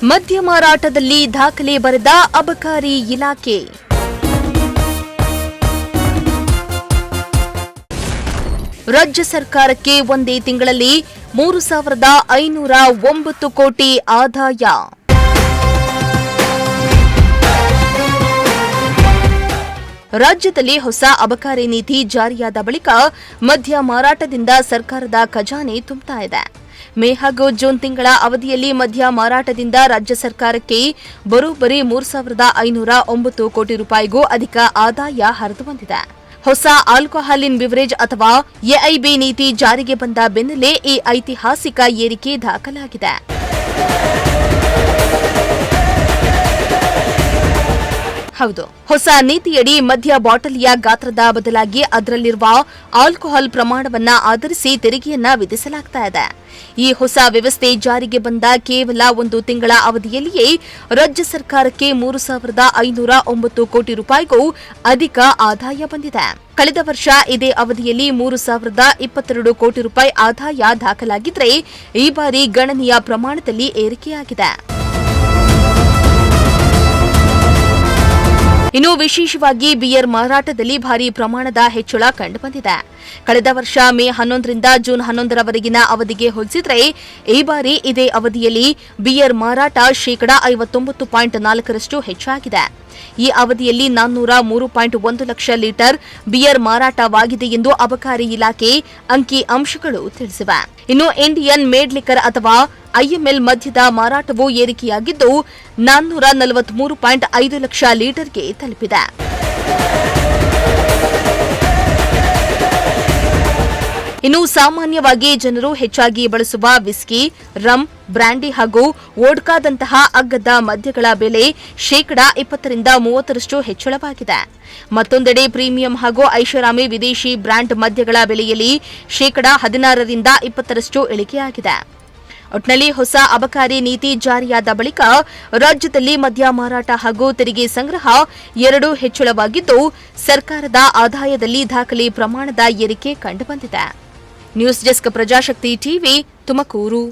ಮದ್ಯ ಮಾರಾಟದಲ್ಲಿ ದಾಖಲೆ ಬರೆದ ಅಬಕಾರಿ ಇಲಾಖೆ. ರಾಜ್ಯ ಸರ್ಕಾರಕ್ಕೆ ಒಂದೇ ತಿಂಗಳಲ್ಲಿ 3,509 ಕೋಟಿ ಆದಾಯ. ರಾಜ್ಯದಲ್ಲಿ ಹೊಸ ಅಬಕಾರಿ ನೀತಿ ಜಾರಿಯಾದ ಬಳಿಕ ಮದ್ಯ ಮಾರಾಟದಿಂದ ಸರ್ಕಾರದ ಖಜಾನೆ ತುಂಬುತ್ತಾ ಇದೆ. ಮೇ ಹಾಗೂ ಜೂನ್ ತಿಂಗಳ ಅವಧಿಯಲ್ಲಿ ಮದ್ಯ ಮಾರಾಟದಿಂದ ರಾಜ್ಯ ಸರ್ಕಾರಕ್ಕೆ ಬರೋಬ್ಬರಿ 3,509 ಕೋಟಿ ರೂಪಾಯಿಗೂ ಅಧಿಕ ಆದಾಯ ಹರಿದು ಬಂದಿದೆ. ಹೊಸ ಆಲ್ಕೋಹಾಲಿನ್ ಬಿವರೇಜ್ ಅಥವಾ ಎಐಬಿ ನೀತಿ ಜಾರಿಗೆ ಬಂದ ಬೆನ್ನಲ್ಲೇ ಈ ಐತಿಹಾಸಿಕ ಏರಿಕೆ ದಾಖಲಾಗಿದೆ. ಹೌದು, ಹೊಸ ನೀತಿಯಡಿ ಮದ್ಯ ಬಾಟಲಿಯ ಗಾತ್ರದ ಬದಲಾಗಿ ಅದರಲ್ಲಿರುವ ಆಲ್ಕೋಹಾಲ್ ಪ್ರಮಾಣವನ್ನ ಆಧರಿಸಿ ತೆರಿಗೆಯನ್ನ ವಿಧಿಸಲಾಗ್ತಾ ಇದೆ. ಈ ಹೊಸ ವ್ಯವಸ್ಥೆ ಜಾರಿಗೆ ಬಂದ ಕೇವಲ ಒಂದು ತಿಂಗಳ ಅವಧಿಯಲ್ಲಿಯೇ ರಾಜ್ಯ ಸರ್ಕಾರಕ್ಕೆ 3,509 ಕೋಟಿ ರೂಪಾಯಿಗೂ ಅಧಿಕ ಆದಾಯ ಬಂದಿದೆ. ಕಳೆದ ವರ್ಷ ಇದೇ ಅವಧಿಯಲ್ಲಿ 3,022 ಕೋಟಿ ರೂಪಾಯಿ ಆದಾಯ ದಾಖಲಾಗಿದ್ರೆ ಈ ಬಾರಿ ಗಣನೀಯ ಪ್ರಮಾಣದಲ್ಲಿ ಏರಿಕೆಯಾಗಿದೆ. ಇನ್ನು ವಿಶೇಷವಾಗಿ ಬಿಯರ್ ಮಾರಾಟದಲ್ಲಿ ಭಾರೀ ಪ್ರಮಾಣದ ಹೆಚ್ಚಳ ಕಂಡುಬಂದಿದೆ. ಕಳೆದ ವರ್ಷ ಮೇ 11ರಿಂದ ಜೂನ್ 11ರವರೆಗಿನ ಅವಧಿಗೆ ಹೋಲಿಸಿದರೆ ಈ ಬಾರಿ ಇದೇ ಅವಧಿಯಲ್ಲಿ ಬಿಯರ್ ಮಾರಾಟ ಶೇಕಡಾ 59.4ರಷ್ಟು ಹೆಚ್ಚಾಗಿದೆ. ಈ ಅವಧಿಯಲ್ಲಿ 403.1 ಲಕ್ಷ ಲೀಟರ್ ಬಿಯರ್ ಮಾರಾಟವಾಗಿದೆ ಎಂದು ಅಬಕಾರಿ ಇಲಾಖೆ ಅಂಕಿ ಅಂಶಗಳು ತಿಳಿಸಿವೆ. ಇನ್ನು ಇಂಡಿಯನ್ ಮೇಡ್ ಲಿಕ್ಕರ್ ಅಥವಾ ಐಎಂಎಲ್ ಮದ್ಯದ ಮಾರಾಟವೂ ಏರಿಕೆಯಾಗಿದ್ದು 443.5 ಲಕ್ಷ ಲೀಟರ್ಗೆ ತಲುಪಿದೆ. ಇನ್ನು ಸಾಮಾನ್ಯವಾಗಿ ಜನರು ಹೆಚ್ಚಾಗಿ ಬಳಸುವ ವಿಸ್ಕಿ, ರಮ್, ಬ್ರ್ಯಾಂಡಿ ಹಾಗೂ ವೋಡ್ಕಾದಂತಹ ಅಗ್ಗದ ಮದ್ಯಗಳ ಬೆಲೆ ಶೇಕಡಾ 20ರಿಂದ 30ರಷ್ಟು ಹೆಚ್ಚಳವಾಗಿದೆ. ಮತ್ತೊಂದೆಡೆ ಪ್ರೀಮಿಯಂ ಹಾಗೂ ಐಷಾರಾಮಿ ವಿದೇಶಿ ಬ್ರ್ಯಾಂಡ್ ಮದ್ಯಗಳ ಬೆಲೆಯಲ್ಲಿ ಶೇಕಡಾ 16ರಿಂದ 20ರಷ್ಟು ಇಳಿಕೆಯಾಗಿದೆ. ಒಟ್ನಲ್ಲಿ ಹೊಸ ಅಬಕಾರಿ ನೀತಿ ಜಾರಿಯಾದ ಬಳಿಕ ರಾಜ್ಯದಲ್ಲಿ ಮದ್ಯ ಮಾರಾಟ ಹಾಗೂ ತೆರಿಗೆ ಸಂಗ್ರಹ ಎರಡೂ ಹೆಚ್ಚಳವಾಗಿದ್ದು ಸರ್ಕಾರದ ಆದಾಯದಲ್ಲಿ ದಾಖಲೆ ಪ್ರಮಾಣದ ಏರಿಕೆ ಕಂಡುಬಂದಿದೆ. News desk Prajashakti TV, Tumakuru.